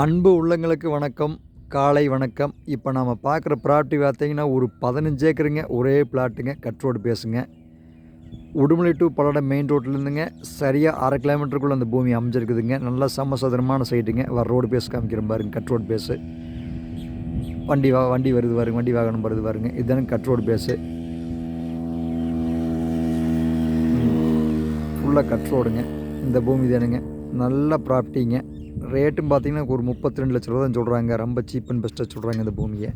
அன்பு உள்ளங்களுக்கு வணக்கம், காலை வணக்கம். இப்போ நாம் பார்க்குற ப்ராப்பர்ட்டி பார்த்தீங்கன்னா ஒரு 15 ஏக்கருங்க, ஒரே பிளாட்டுங்க, கட் ரோடு பேசுங்க. உடுமலை டு பல்லடம் மெயின் ரோட்லேருந்துங்க சரியாக 1/2 கிலோமீட்டருக்குள்ளே அந்த பூமி அமைஞ்சிருக்குதுங்க. நல்லா சமசதுரமான சைட்டுங்க. ரோடு பேஸ் காமிக்கிறேன் பாருங்க, கட் ரோடு பேஸு. வண்டி வருது பாருங்க, வண்டி வாகனம் வருது பாருங்க. இதுதானே கட் ரோடு பேஸு. ஃபுல்லாக கட் ரோடுங்க. இந்த பூமி தானுங்க, நல்ல ப்ராப்பர்ட்டிங்க. ரேட்டும் பார்த்தீங்கன்னா ஒரு 32 லட்ச ரூபா தான் சொல்கிறாங்க. ரொம்ப சீப் அண்ட் பெஸ்ட்டாக சொல்கிறாங்க இந்த பூமியை.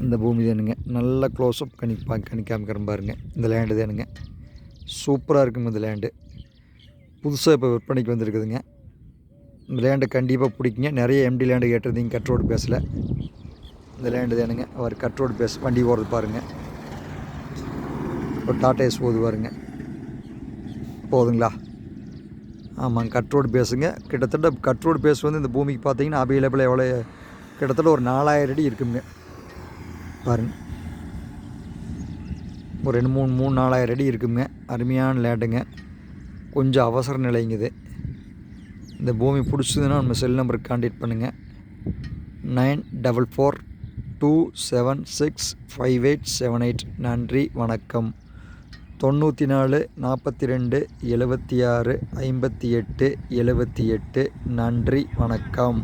இந்த பூமி தானுங்க, நல்ல க்ளோஸ்அப் காமிக்கிறேன் பாருங்க. இந்த லேண்டு தானுங்க, சூப்பராக இருக்குங்க. இந்த லேண்டு புதுசாக இப்போ விற்பனைக்கு வந்துருக்குதுங்க. இந்த லேண்டு கண்டிப்பாக பிடிக்குங்க. நிறைய எம்டி லேண்டு கேட்டிருந்தீங்க கட் ரோடு பேஸில். இந்த லேண்டு தானுங்க, அவர் கட் ரோடு பேஸ். வண்டி போகிறது பாருங்கள், ஒரு டாடா ஏஸ் போகுது பாருங்க. போதுங்களா? ஆமாங்க, கட் ரோடு பேஸுங்க. கிட்டத்தட்ட கட் ரோடு பேஸ் வந்து இந்த பூமிக்கு பார்த்தீங்கன்னா அவைலபிள் எவ்வளோ, கிட்டத்தட்ட ஒரு 4000 அடி இருக்குங்க பாருங்க. ஒரு 4,000 அடி இருக்குங்க. அருமையான லேண்டுங்க. கொஞ்சம் அவசர நிலைங்குது. இந்த பூமி பிடிச்சதுன்னா நம்ம செல் நம்பருக்கு கான்டாக்ட் பண்ணுங்கள். 9424765878. நன்றி, வணக்கம். 94 42 76 58 78. நன்றி, வணக்கம்.